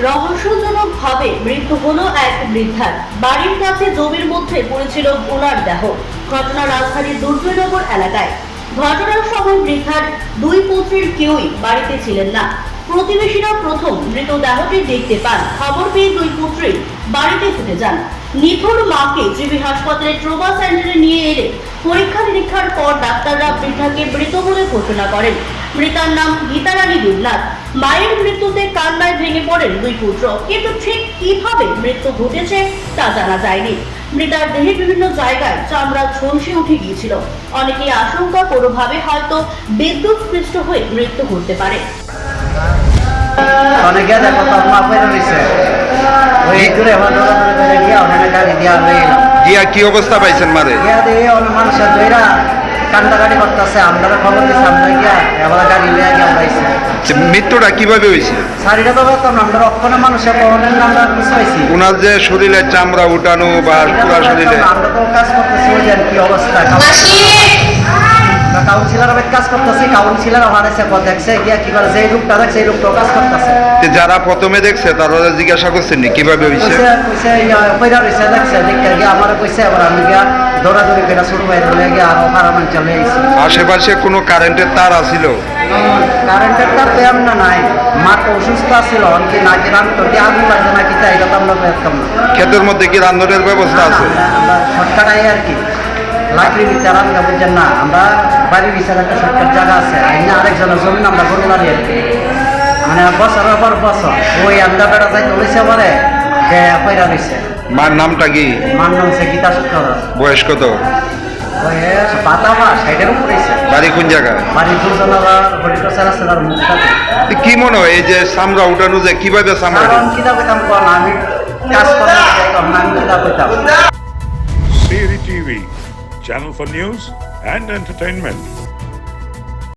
রহস্যজনকভাবে মৃত্যু হলো এক বৃদ্ধার। বাড়ির কাছে জমির মধ্যে পড়েছিল ওনার দেহ। ঘটনা রাজধানীর দুর্জয়নগর এলাকায়। ঘটনার সময় বৃদ্ধার দুই পুত্রের কেউই বাড়িতে ছিলেন না। প্রতিবেশীরা প্রথম মৃতদেহটি দেখতে পান। খবর পেয়ে দুই পুত্রই বাড়িতে ছুটে যান। নিথর মাকে জিবি হাসপাতালে ট্রমা সেন্টারে নিয়ে এলে পরীক্ষা নিরীক্ষার পর ডাক্তাররা বৃদ্ধাকে মৃত বলে ঘোষণা করেন। মৃতার নাম গীতারানী দেবনাথ। মায়ের মৃত্যুতে কান্নায় ভেঙে পড়েন দুই পুত্র, কিন্তু ঠিক কিভাবে মৃত্যু ঘটেছে তা জানা যায়নি। মৃতার দেহে বিভিন্ন জায়গায় চামড়া ঝলসে উঠে গিয়েছিল। অনেকেই আশঙ্কা কোনোভাবে হয়তো বিদ্যুৎ স্পৃষ্ট হয়ে মৃত্যু ঘটতে পারে। অনেকে দেখো তোর মা পড়ে রইছে ওই দূরে আমার দৌড়াদৌড়ি করে গিয়া ওখানে গাড়ি দিয়া লয়ে এলাম গিয়া কি অবস্থা পাইছেন মারে? গিয়া দিয়ে অনেক মানুষের দইরা কান্দাকাটি করতেছে। আমরা খবর দিছি, আমরা গিয়া এবার গাড়ি লইয়া গিয়া আমরা আইছি। মৃত্যুটা কিভাবে হয়েছে? শাড়িটা তো বেতন আমরা রক্ষণে মানুষের কখনের আমরা বুঝতে পাইছি। ওনার যে শরীরের চামড়া উঠানো বা পুরা শরীরে আমরা তো কাজ করতেছি ওই আর কি অবস্থা। কাউন্সিলর কাজ করতেছি, কাউন্সিলর হারাইছে দেখছে গিয়া কি করে যে রূপটা দেখছে এই রূপটাও কাজ করতেছে। যারা প্রথমে দেখছে তারা জিজ্ঞাসা করছেন কিভাবে হয়েছে? কইছে কইরা রইছে দেখছে দেখতে গিয়া আমার কইছে এবার আমি গিয়া দৌড়াদৌড়ি করে শুরু হয়ে বলে গিয়া আরো পারামান চলে আইছি। আশেপাশে কোনো কারেন্টের তার আছিল? কারেন্টের তার তেমন না নাই। মা তো অসুস্থ আছিল, অনেকে নাকি রান্ত দিয়ে আগুন লাগছে নাকি তাই এটা তো আমরা পেতাম না। ক্ষেতের মধ্যে কি রান্নার ব্যবস্থা আছে? আমরা শর্টকাট আই আর কি লাকড়ি ভিতরে রান্না বুঝছেন না। আমরা বাড়ির ভিতরে একটা শর্টকাট জায়গা আছে, আইনা আরেকজনের জমি আমরা গরু লাড়ি আর কি মানে বছরের পর বছর ওই আমরা বেড়া যাইতে হয়েছে পরে পয়রা রয়েছে। মার নামটা কি? মার নাম হচ্ছে গীতা শুক্রদাস। বয়স কত? বয়স পাতাবা সাইডের উপরে। বাড়ি কোন জায়গায়? বাড়ি দুজনের হরিপ্রসাদ আছে তার মুখটাতে। কি মনে হয় এই যে চামড়া উঠানো যে কিভাবে চামড়া? কারণ কিতা কইতাম কোন আমি কাজ করতে আমি কিতা কইতাম। Siri TV, channel for news and entertainment.